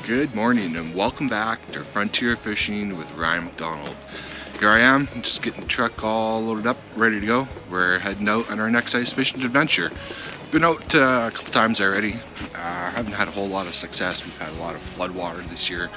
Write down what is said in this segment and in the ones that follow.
Good morning and welcome back to Frontier Fishing with Ryan McDonald. Here I am, just getting the truck all loaded up, ready to go. We're heading out on our next ice fishing adventure. Been out a couple times already. Haven't had a whole lot of success. We've had a lot of flood water this year.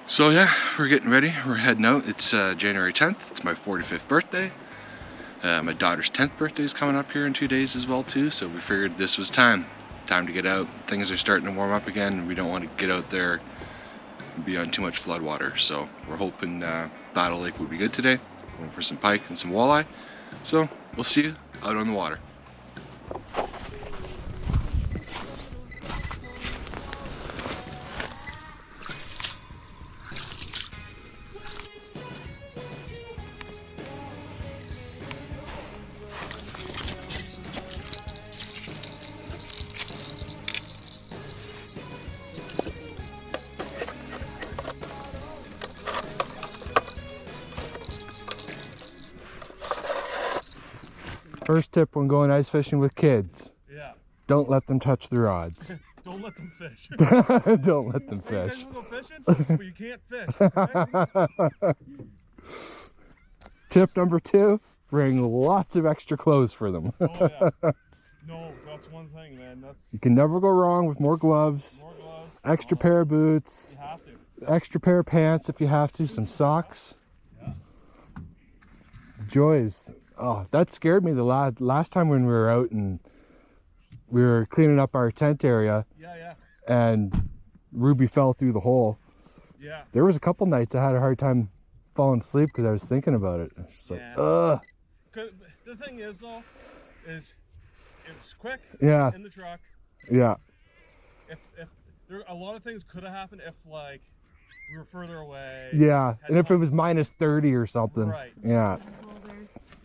So yeah, we're getting ready. We're heading out. It's January 10th. It's my 45th birthday. My daughter's 10th birthday is coming up here in 2 days as well too. So we figured this was time to get out. Things are starting to warm up again. We don't want to get out there and be on too much flood water. So we're hoping Battle Lake would be good today. Going for some pike and some walleye. So we'll see you out on the water. First tip when going ice fishing with kids. Yeah. Don't let them touch the rods. Don't let them fish. Don't let them fish. You guys wanna go fishing? But you can't fish. Okay? Tip number 2, bring lots of extra clothes for them. Oh yeah. No, that's one thing, man. You can never go wrong with more gloves, extra pair of boots, you have to. extra pair of pants if you have to, some socks. Yeah. Joys. Oh, that scared me the last time when we were out and we were cleaning up our tent area. Yeah. And Ruby fell through the hole. Yeah. There was a couple nights I had a hard time falling asleep because I was thinking about it. It's just like, ugh. The thing is though, is it was quick. Yeah. In the truck. Yeah. If there a lot of things could have happened if like we were further away. Yeah. And if it was minus 30 or something. Right. Yeah.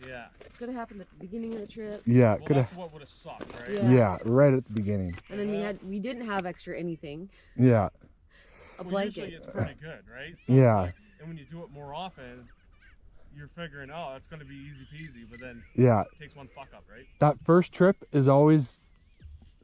Yeah. Could have happened at the beginning of the trip. Yeah. Well, that's what would have sucked, right? Yeah, right at the beginning. And then we didn't have extra anything. Yeah. A well, blanket. usually it's pretty good, right? So Yeah. like, and when you do it more often, you're figuring, oh, it's going to be easy peasy, but then yeah, it takes one fuck up, right? That first trip is always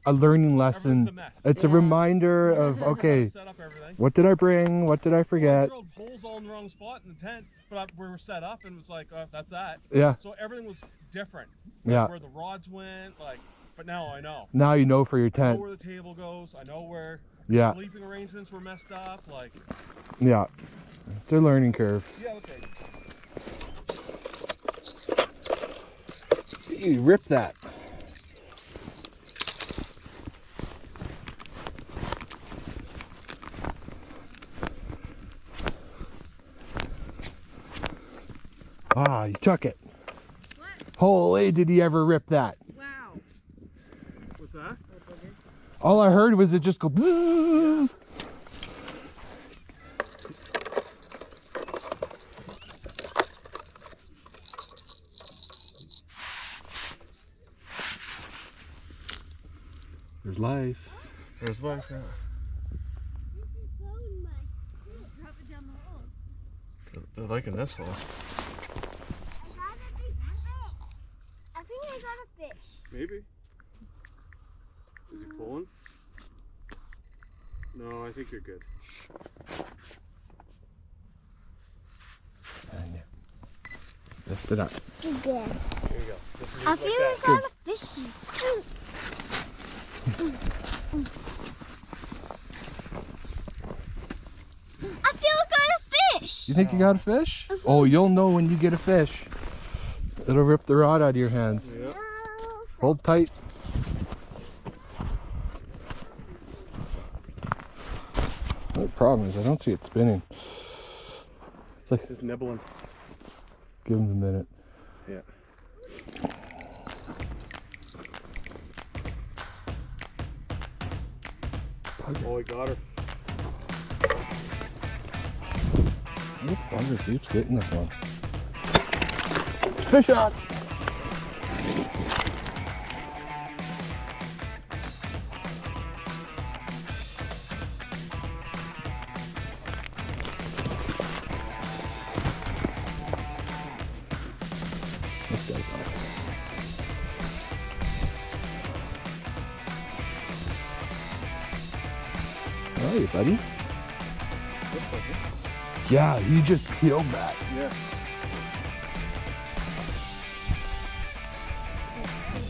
a learning lesson. A mess. It's a reminder of, okay, set up everything. What did I bring? What did I forget? We drilled holes all in the wrong spot in the tent, but we were set up and it was like, oh, that's that. Yeah. So everything was different. Yeah. Where the rods went, like, but now I know. Now you know for your I tent. know where the table goes. I know where yeah. sleeping arrangements were messed up. Like. Yeah. It's their learning curve. Yeah, okay. You rip that. Ah, you took it. What? Holy, did he ever rip that? Wow. What's that? All I heard was it just go bzzz. There's life. There's life, yeah. They're liking this hole. I think I got a fish. Maybe. Is he pulling? No, I think you're good. And lift it up. Good. Here you go. This is I feel I got a fishy. I feel I got a fish. You think you got a fish? Oh, you'll know when you get a fish. It'll rip the rod out of your hands. Yep. Hold tight. The problem is I don't see it spinning. It's like Just nibbling. give him a minute. Yeah. Oh, he got her. Oh, Bugger keeps getting this one. Fish on! This guy's on. How are you, buddy? Yeah, he just peeled that. Yeah.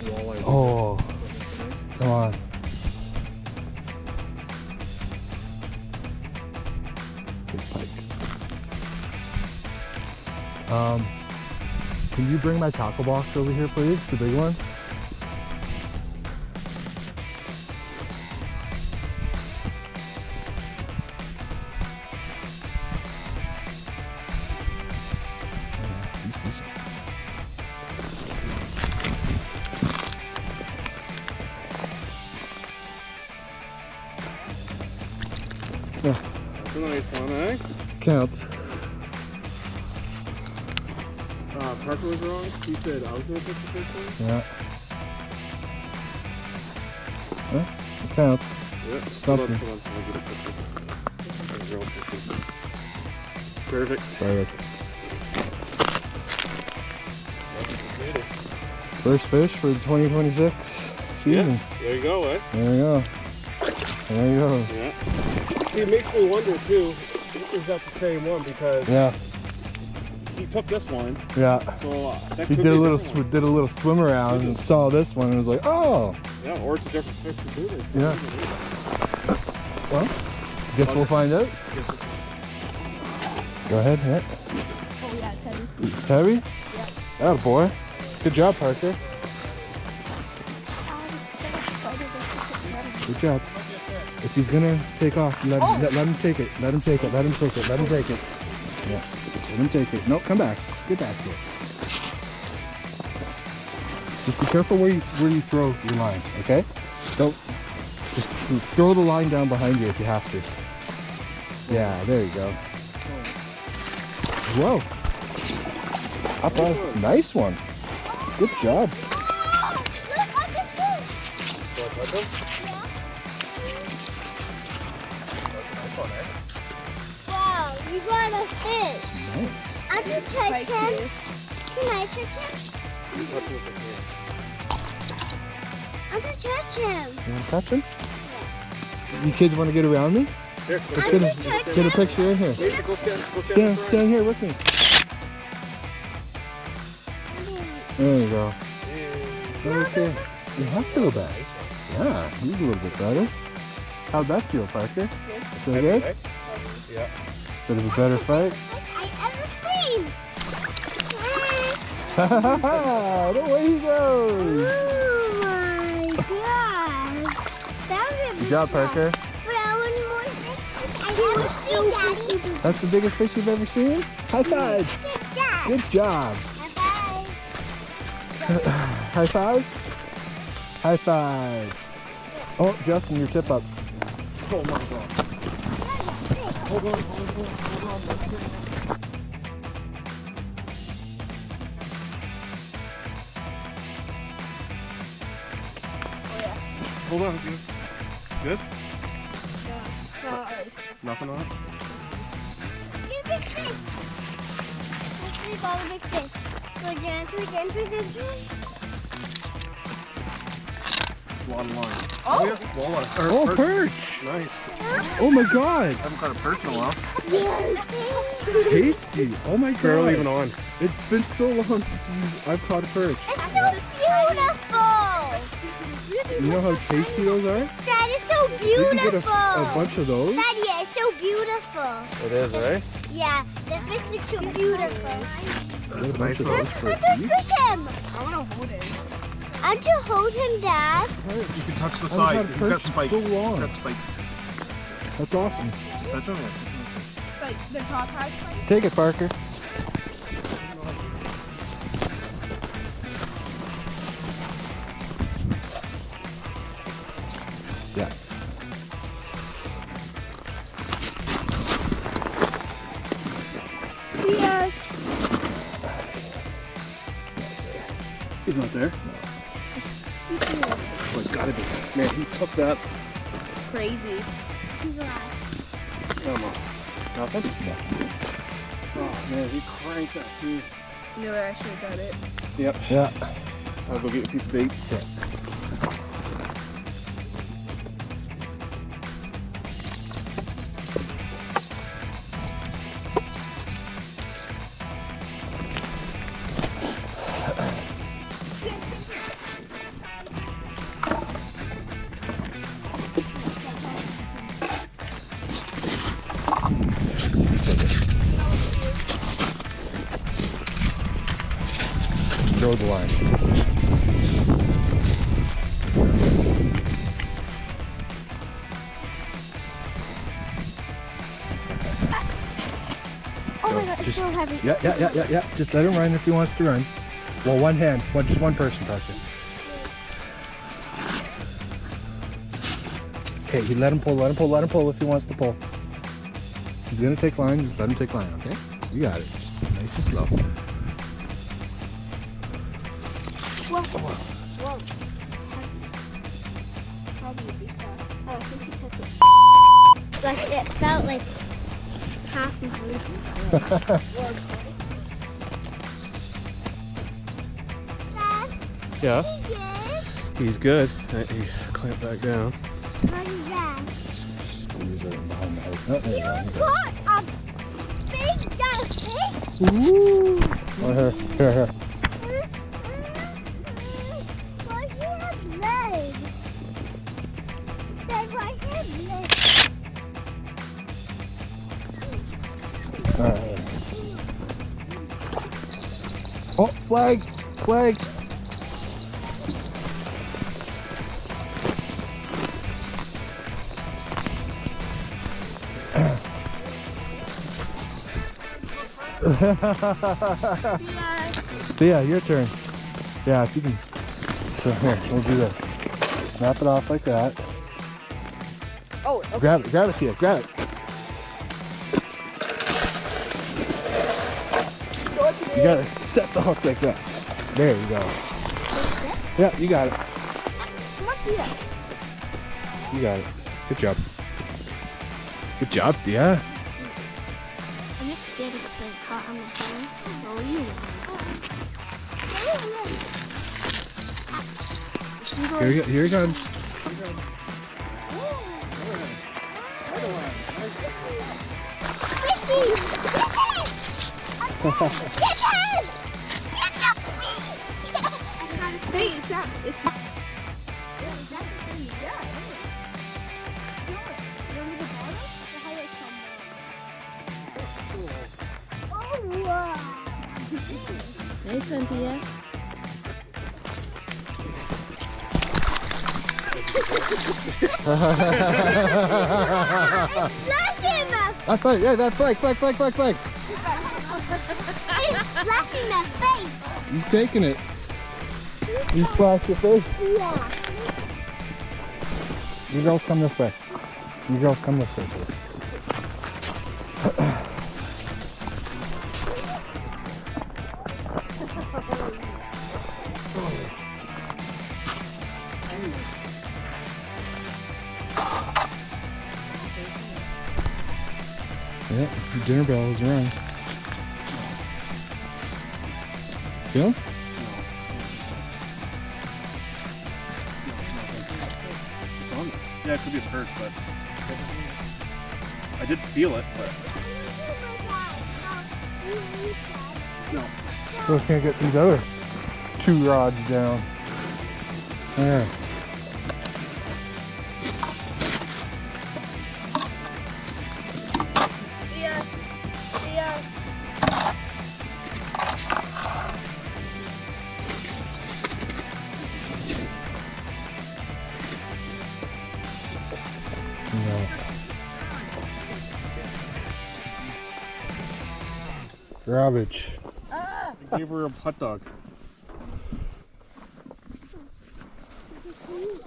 Walleye. Oh, come on. Big pike. Can you bring my tackle box over here, please? The big one? He's decent. Yeah, That's a nice one, eh? counts. Parker was wrong. He said I was going to put the fish one. Yeah. Yeah, it counts. Yeah. Something. Hold on. I'll get a picture. Real picture. Perfect. Perfect. First fish for the 2026 season. Yeah, there you go, eh? There we go. There he goes. Yeah. See, it makes me wonder too, is that the same one? Because Yeah, he took this one, yeah. so that He could did a be little different one. did a little swim around and saw this one and was like, oh. Yeah, or it's a different fish completely. Yeah. Well, guess we'll find out. Go ahead, hit. Oh yeah, it's heavy. It's heavy? Yeah. Oh boy. Good job, Parker. Good job. If he's gonna take off, let him take it. Let him take it. Let him take it. Let him take it. Yeah. Let him take it. No, come back. Get back here. Just be careful where you throw your line, okay? Don't just throw the line down behind you if you have to. Yeah, there you go. Whoa. Up on. Nice one. Good job. Look, I can fish. Wow, you got a fish. Nice. I can touch him. Can I touch him? I can touch him. You want to touch him? You kids want to get around me? Here, Let's get a picture in here. Stand here with me. There you go. Okay. It has to go back. Yeah, he's a little bit better. How'd that feel, Parker? Feel good? Yeah. Bit of a better fight? Best I ever seen. The way he goes! Oh my god. That was a Good job, Parker. But I want more fish I've ever seen, Daddy. That's the biggest fish you've ever seen? High fives! Good job. Good job! Bye-bye. High fives? High fives! Oh, Justin, your tip up. Oh my god. Hold on. Hold on, good. Good? Nothing on it? Get a big fish. Let's see all the big fish. Go down. A lot of line. Oh. Yeah. Walleye. Oh, perch! Nice. Oh my god! Haven't caught a perch in a while. Tasty! Oh my god! Barely even on. It's been so long since I've caught a perch. It's so beautiful. You know how tasty those are? That is so You beautiful. can get a bunch of those. Daddy, it's so beautiful. It is, right? Yeah, the fish looks so beautiful. Get a bunch of nice those for Let's just you. fish him. I want to hold it. Aren't you hold him, Dad? You can touch the I've side. had He's perch got spikes. so long. He's got spikes. That's awesome. Just touch him. Like the top has spikes? Take it, Parker. Yeah. Yeah. He's not there. Oh, he's gotta be. Man, he took that. Crazy. Come on. Nothing? Oh, man, he cranked that too. You know where I should have done it. Yep. Yeah. I'll go get a piece of bait. throw the line. Oh my god, it's Just- so heavy. Yeah. Just let him run if he wants to run. Well, one hand. Just one person touch it. Okay, you let him pull if he wants to pull. He's gonna take line, just let him take line, okay? You got it. Just nice and slow. Whoa. Whoa. How do you beat that? Oh, I think he took it. Like, it felt like half of me. Dad, Yeah, he did. he's good. He clamped back down. What is that? Squeeze it behind the house. Oh, there you You go. got a big jellyfish. Ooh. Oh, here. Why do you have legs? Dad, why do you have legs? All right. Oh, flag. Yeah, your turn. Yeah, if you can. So here, we'll do this. Snap it off like that. Oh, okay. Grab it, Thea, grab it. You gotta set the hook like this. There you go. Yeah, you got it. Come up here. You got it. Good job. Good job, Thea. I'm just scared of getting caught on the hand. Oh, you Here he comes. Fishy! Hey, stop. It's nice, Cynthia. Splash in my That's flag, yeah, that's flag. It's splashing my face. He's taking it. You splashed your face. Yeah. You girls come this way. Please. Yeah, dinner bell is around. Feel? It's on this. Yeah, it could be a perch, but I did feel it, but no. Still can't get these other 2 rods down. Yeah. No. Garbage. I gave her a hot dog.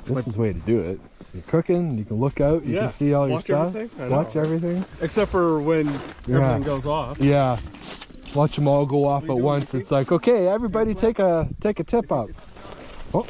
This is the way to do it. You're cooking, you can look out, you Yeah, can see all your watch stuff. everything. I know. Watch everything. Except for when Yeah. everything goes off. Yeah. Watch them all go off What are at you doing, once. Ricky? It's like, okay, everybody take a tip up. Oh.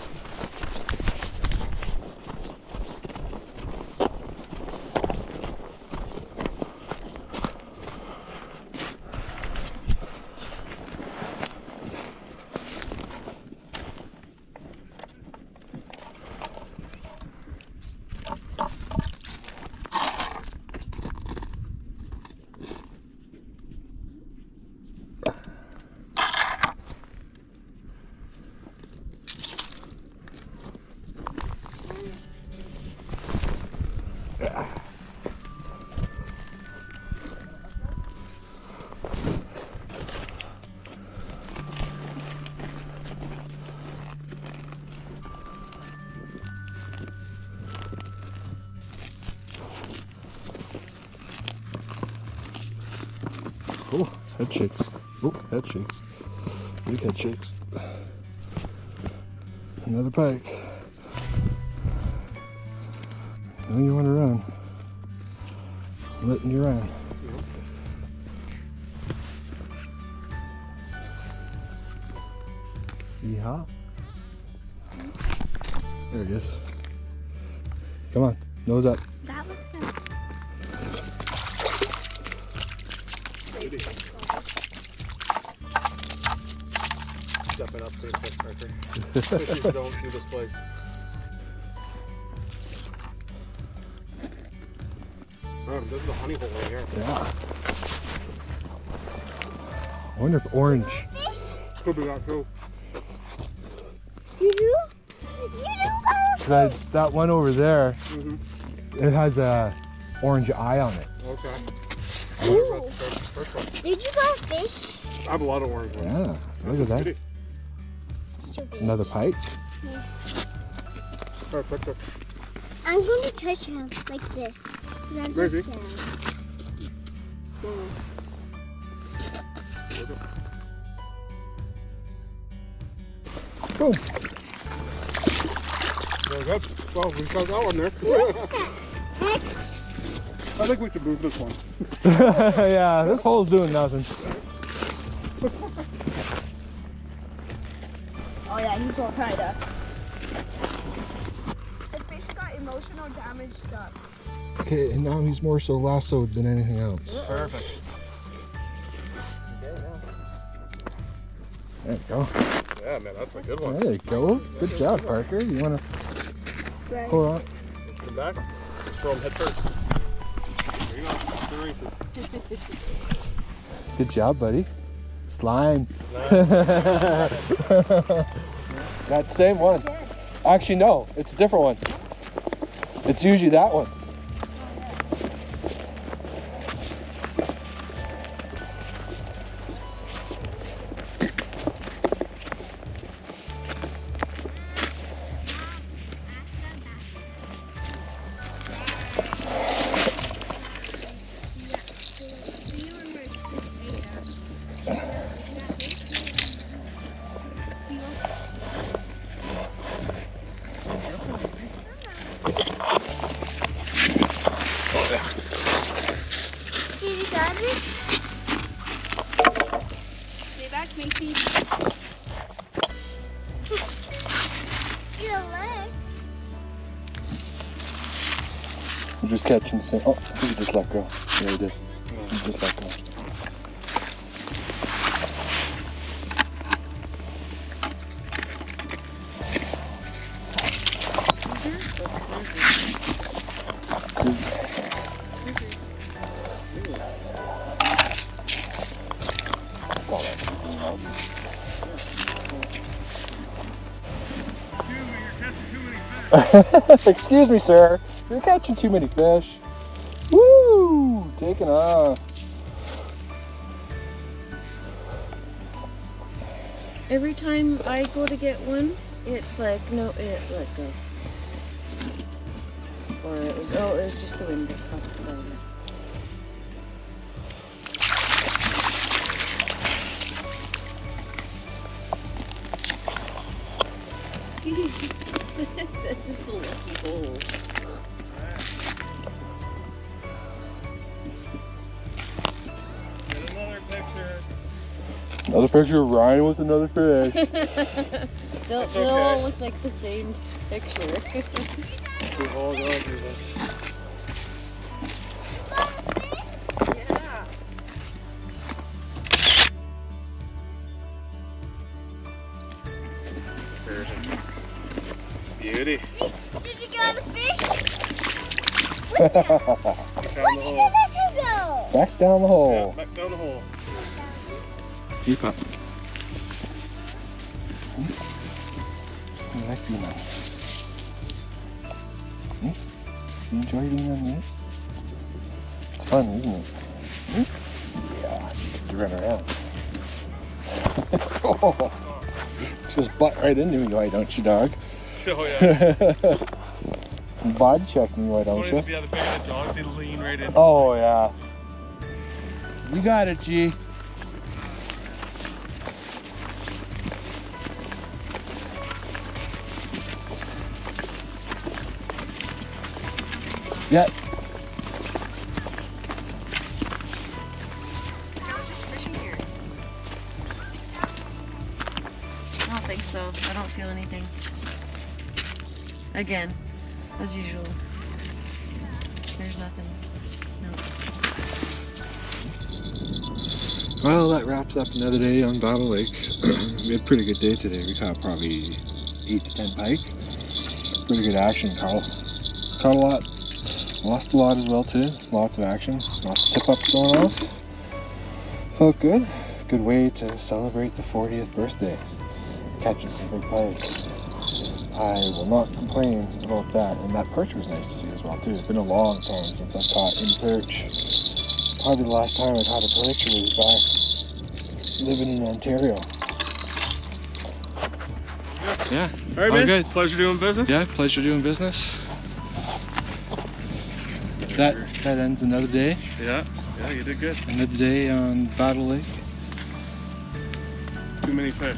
Head shakes. Oh, head shakes. Big head shakes. Another pike. Now you want to run. I'm letting you run. Yeehaw. There he is. Come on, nose up. That looks nice. Stepping up, safe fish, Parker. Fishes don't do this place. Oh, this is the honey hole right here. Yeah. I wonder if orange. Could be that too. You do? You do, guys? Because that one over there, it has a orange eye on it. Okay. Ooh. First one. Did you go fish? I have a lot of orange ones. Yeah, look at that. Pretty. So big. Another pike. Alright, picture. I'm going to touch him like this. Then Maybe. just down. Boom. Very good. Well, we got that one there. I think we should move this one. Yeah, this hole's doing nothing. Oh yeah, he's all tied up. The fish got emotional damage stuck. Okay, and now he's more so lassoed than anything else. Perfect. There you go. Yeah, man, that's a good one. There you go. Good job, Parker. You want to hold on? Come back. Let's throw him head first. There you go. Off the races. Good job, buddy. Slime. That same one. Actually, no. It's a different one. It's usually that one. Did you got it? Stay back, Macy. Your leg. We're just catching the same. Oh, you just let go. Yeah, you did. You just let go. Excuse me, sir. You're catching too many fish. Woo! Taking off. Every time I go to get one, it's like, no, it let go. Or it was just the wind that caught the fire. This is the lucky hole. Get another picture. Another picture of Ryan with another fish. They'll all look like the same picture. We've all gone through this. Yeah. Beauty. Did you get a fish? Down the hole. Where did you go? Back down the hole. Yeah, back down the hole. Keep up. I like being on this. You enjoy being on this? It's fun, isn't it? Yeah, you get to run around. Oh, just butt right into me, why don't you, dog? Oh yeah. Bod check me, why don't It's you? funny to be the bigger the dogs, they lean right in. Oh, yeah. You got it, G. Yeah. I was just fishing here. I don't think so. I don't feel anything. Again, as usual. There's nothing. No. Well, that wraps up another day on Battle Lake. We had a pretty good day today. We caught probably 8 to 10 pike. Pretty good action. Caught a lot. Lost a lot as well too. Lots of action. Lots of tip-ups going off. Felt good. Good way to celebrate the 40th birthday. Catching some big pike. I will not complain about that. And that perch was nice to see as well too. It's been a long time since I've caught any perch. Probably the last time I caught a perch was back living in Ontario. Yeah. All right, all man. good. Pleasure doing business. Yeah, pleasure doing business. That ends another day. Yeah, you did good. Another day on Battle Lake. Too many fish.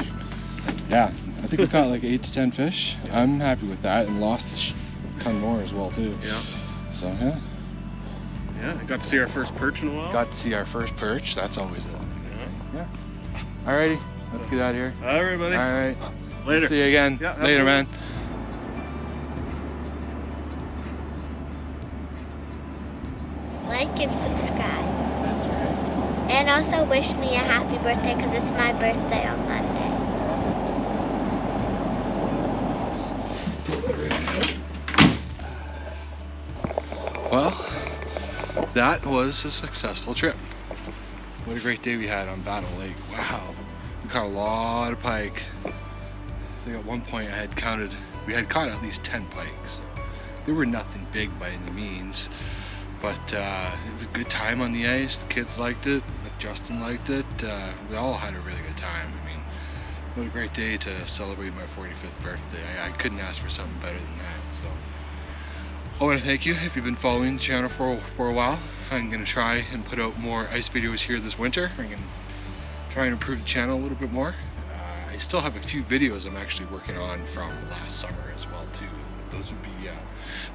Yeah, I think we caught like 8 to 10 fish. I'm happy with that, and lost a ton more as well too. Yeah. So yeah. Yeah, I got to see our first perch in a while. Got to see our first perch. That's always it. Yeah. Alrighty, let's get out of here. All right, buddy. Alright. Later. See you again. Yeah, later, man. Like and subscribe. And also wish me a happy birthday because it's my birthday on Monday. Well, that was a successful trip. What a great day we had on Battle Lake. Wow. We caught a lot of pike. I think at one point we had caught at least 10 pikes. They were nothing big by any means, but it was a good time on the ice. The kids liked it, Justin liked it. We all had a really good time. I mean, what a great day to celebrate my 45th birthday. I couldn't ask for something better than that. So I want to thank you if you've been following the channel for a while. I'm going to try and put out more ice videos here this winter. I'm going to try and improve the channel a little bit more. I still have a few videos I'm actually working on from last summer as well too. Those would be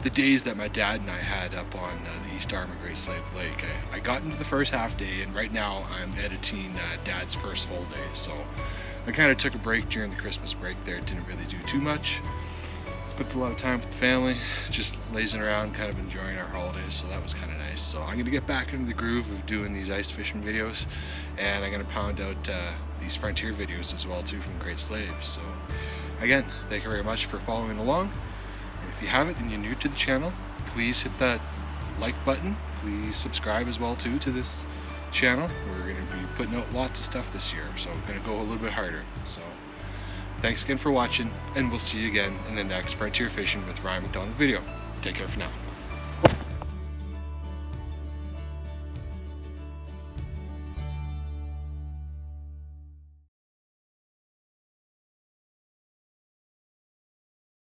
the days that my dad and I had up on the east arm of Great Slave Lake. I got into the first half day, and right now I'm editing Dad's first full day. So I kind of took a break during the Christmas break there. Didn't really do too much. Spent a lot of time with the family, just lazing around, kind of enjoying our holidays, so that was kind of nice. So I'm going to get back into the groove of doing these ice fishing videos, and I'm going to pound out these frontier videos as well too from Great Slave. So again, thank you very much for following along. And if you haven't and you're new to the channel, please hit that like button. Please subscribe as well too to this channel. We're going to be putting out lots of stuff this year, so we're going to go a little bit harder. So thanks again for watching, and we'll see you again in the next Frontier Fishing with Ryan McDonald video. Take care for now.